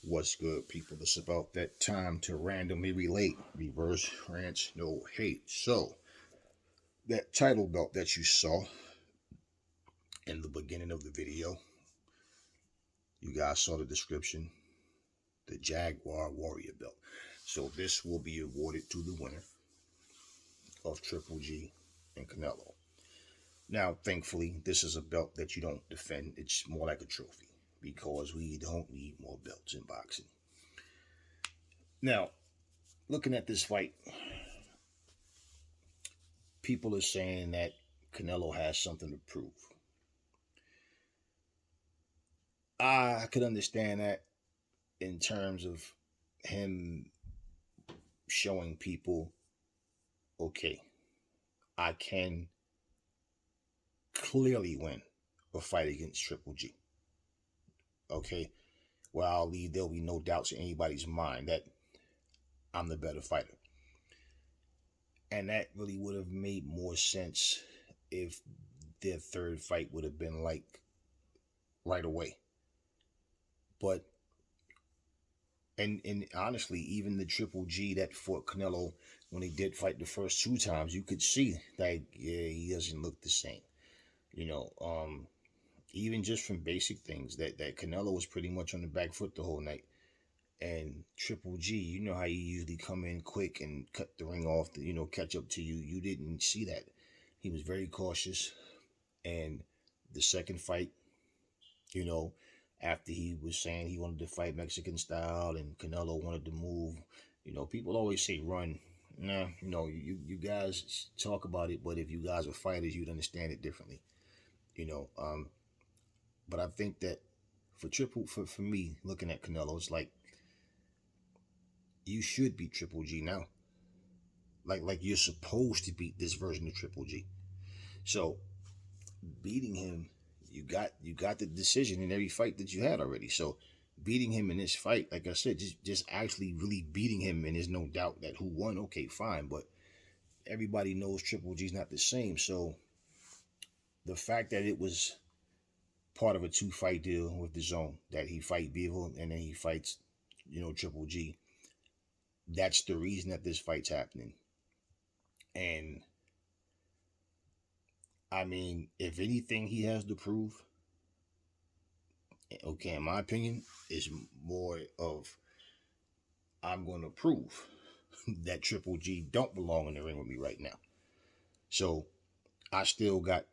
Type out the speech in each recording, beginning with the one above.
What's good, people? It's about that time to randomly relate. Reverse ranch, no hate. So, that title belt that you saw in the beginning of the video, you guys saw the description, the Jaguar Warrior belt. So, this will be awarded to the winner of Triple G and Canelo. Now, thankfully, this is a belt that you don't defend. It's more like a trophy because we don't need more belts in boxing. Now, looking at this fight, people are saying that Canelo has something to prove. I could understand that in terms of him showing people, okay, I can clearly win a fight against Triple G. Okay, well, there'll be no doubts in anybody's mind that I'm the better fighter. And that really would have made more sense if their third fight would have been like right away. But and honestly, even the Triple G that fought Canelo when he did fight the first two times, you could see that yeah, he doesn't look the same. You know, even just from basic things that Canelo was pretty much on the back foot the whole night. And Triple G, you know how you usually come in quick and cut the ring off, catch up to you. You didn't see that. He was very cautious. And the second fight, you know, after he was saying he wanted to fight Mexican style and Canelo wanted to move, people always say run. Nah, you guys talk about it, but if you guys were fighters, you'd understand it differently. You know, but I think that for me, looking at Canelo, it's like you should beat Triple G now. Like you're supposed to beat this version of Triple G. So beating him, you got the decision in every fight that you had already. So beating him in this fight, like I said, just actually really beating him, and there's no doubt that who won. Okay, fine, but everybody knows Triple G's not the same. So the fact that it was part of a two-fight deal with the zone that he fight Bevel and then he fights, Triple G. That's the reason that this fight's happening. And I mean, if anything he has to prove, okay, in my opinion, is more of I'm going to prove that Triple G don't belong in the ring with me right now. So I still got,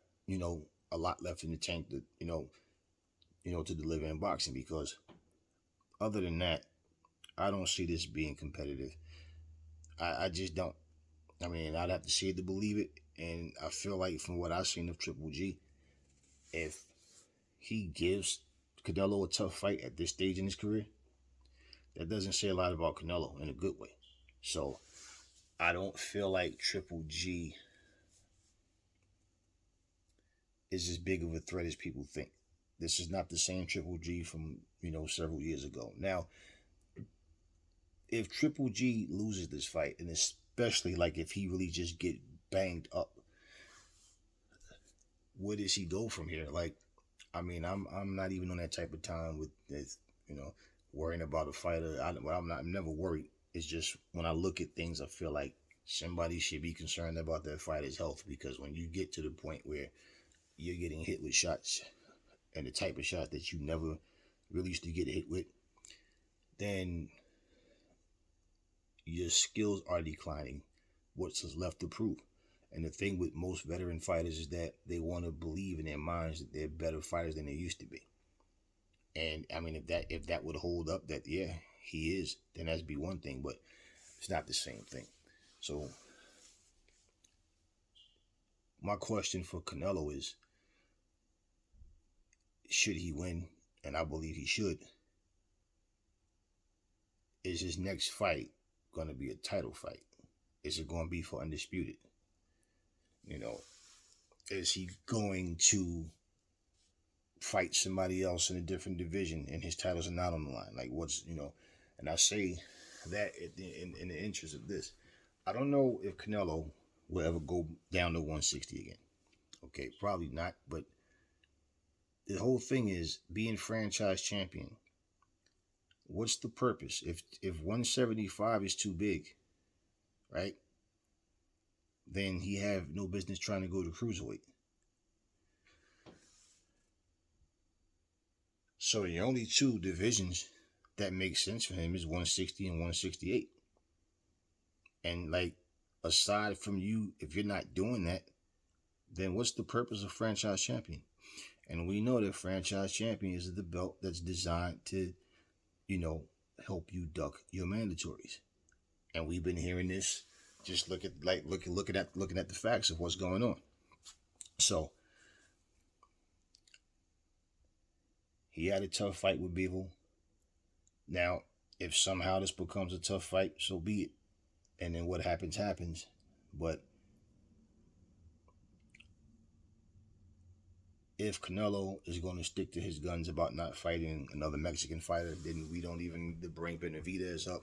a lot left in the tank to, to deliver in boxing because other than that, I don't see this being competitive. I just don't. I mean, I'd have to see it to believe it. And I feel like from what I've seen of Triple G, if he gives Canelo a tough fight at this stage in his career, that doesn't say a lot about Canelo in a good way. So I don't feel like Triple G is as big of a threat as people think. This is not the same Triple G from, several years ago. Now, if Triple G loses this fight, and especially like if he really just get banged up, where does he go from here? Like, I mean, I'm not even on that type of time with this, worrying about a fighter. I'm never worried. It's just when I look at things, I feel like somebody should be concerned about that fighter's health because when you get to the point where you're getting hit with shots and the type of shot that you never really used to get hit with, then your skills are declining. What's left to prove? And the thing with most veteran fighters is that they want to believe in their minds that they're better fighters than they used to be. And I mean, if that would hold up, that yeah, he is, then that'd be one thing. But it's not the same thing. So my question for Canelo is, should he win? And I believe he should. Is his next fight going to be a title fight? Is it going to be for undisputed? Is he going to fight somebody else in a different division and his titles are not on the line? Like and I say that in the interest of this. I don't know if Canelo will ever go down to 160 again. Okay, probably not, but the whole thing is being franchise champion. What's the purpose? If 175 is too big, right? Then he have no business trying to go to cruiserweight. So the only two divisions that make sense for him is 160 and 168. And like, aside from you, if you're not doing that, then what's the purpose of franchise champion? And we know that franchise champion is the belt that's designed to, you know, help you duck your mandatories. And we've been hearing this. Just looking at the facts of what's going on. So he had a tough fight with Bevel. Now, if somehow this becomes a tough fight, so be it. And then what happens happens. But if Canelo is going to stick to his guns about not fighting another Mexican fighter, then we don't even need to bring Benavidez up.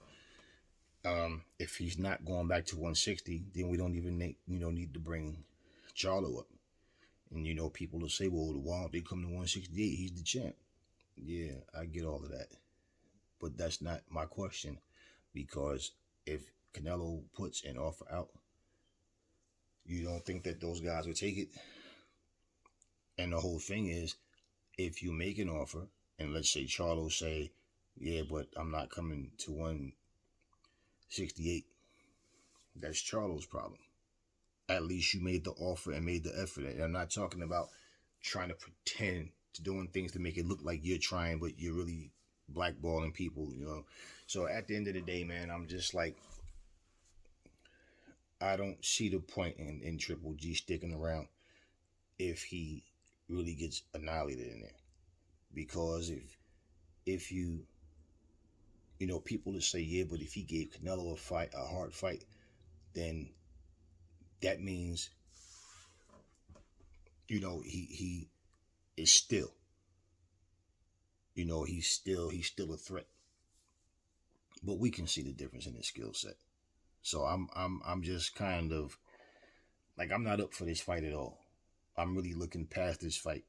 If he's not going back to 160, then we don't even need to bring Charlo up. And people will say, well, why don't they come to 168? He's the champ. Yeah, I get all of that, but that's not my question, because if Canelo puts an offer out, you don't think that those guys would take it? And the whole thing is, if you make an offer, and let's say Charlo say, yeah, but I'm not coming to 168, that's Charlo's problem. At least you made the offer and made the effort. And I'm not talking about trying to pretend to doing things to make it look like you're trying, but you're really blackballing people. So at the end of the day, man, I'm just like, I don't see the point in Triple G sticking around if he really gets annihilated in there. Because if people that say, yeah, but if he gave Canelo a hard fight, then that means, he is still, he's still a threat. But we can see the difference in his skill set. So I'm just kind of like, I'm not up for this fight at all. I'm really looking past this fight.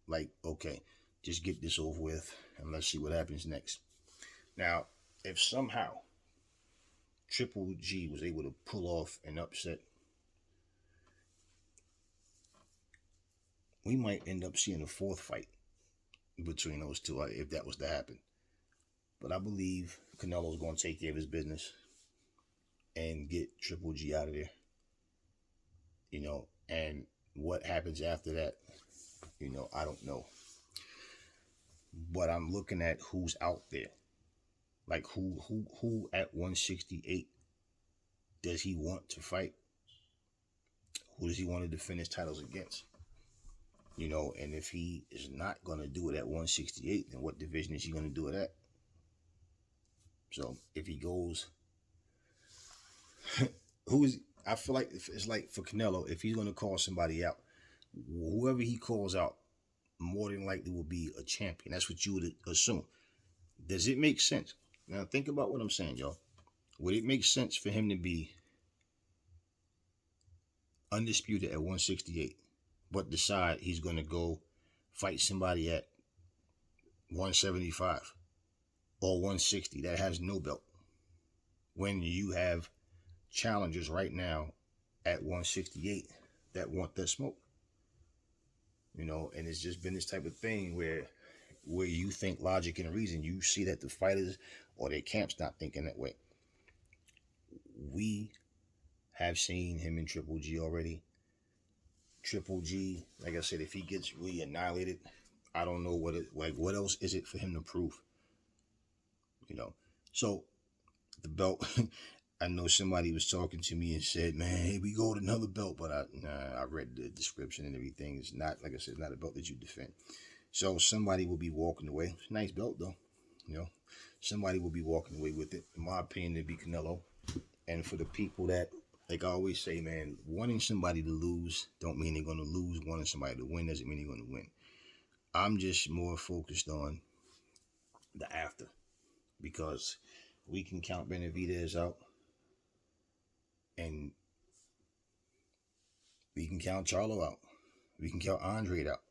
Like, okay, just get this over with and let's see what happens next. Now, if somehow Triple G was able to pull off an upset, we might end up seeing a fourth fight between those two if that was to happen. But I believe Canelo's going to take care of his business and get Triple G out of there. And what happens after that, I don't know. But I'm looking at who's out there. Like, who at 168 does he want to fight? Who does he want to defend his titles against? And if he is not going to do it at 168, then what division is he going to do it at? So if he goes, I feel like it's like for Canelo, if he's going to call somebody out, whoever he calls out, more than likely will be a champion. That's what you would assume. Does it make sense? Now think about what I'm saying, y'all. Would it make sense for him to be undisputed at 168, but decide he's going to go fight somebody at 175 or 160 that has no belt, when you have challengers right now at 168 that want that smoke? And it's just been this type of thing where you think logic and reason, you see that the fighters or their camps not thinking that way. We have seen him in Triple G already. Triple G, like I said, if he gets really annihilated, I don't know what else is it for him to prove? So the belt, I know somebody was talking to me and said, man, here we go to another belt, but I read the description and everything. It's not, like I said, it's not a belt that you defend. So somebody will be walking away. It's a nice belt though. Somebody will be walking away with it. In my opinion, it'd be Canelo. And for the people that, like I always say, man, wanting somebody to lose don't mean they're going to lose. Wanting somebody to win doesn't mean they're going to win. I'm just more focused on the after, because we can count Benavidez out and we can count Charlo out. We can count Andre out.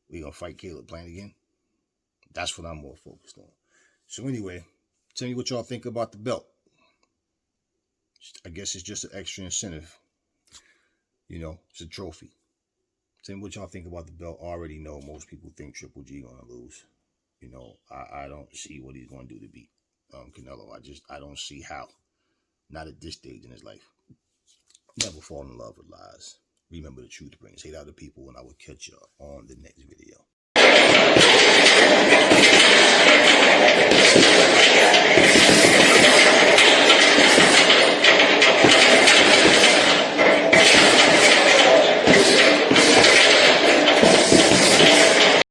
We going to fight Caleb Plant again? That's what I'm more focused on. So anyway, tell me what y'all think about the belt. I guess it's just an extra incentive. It's a trophy. Tell me what y'all think about the belt. I already know most people think Triple G gonna lose. I don't see what he's gonna do to beat Canelo. I don't see how. Not at this stage in his life. Never fall in love with lies. Remember the truth brings hate out of people, and I will catch you on the next video.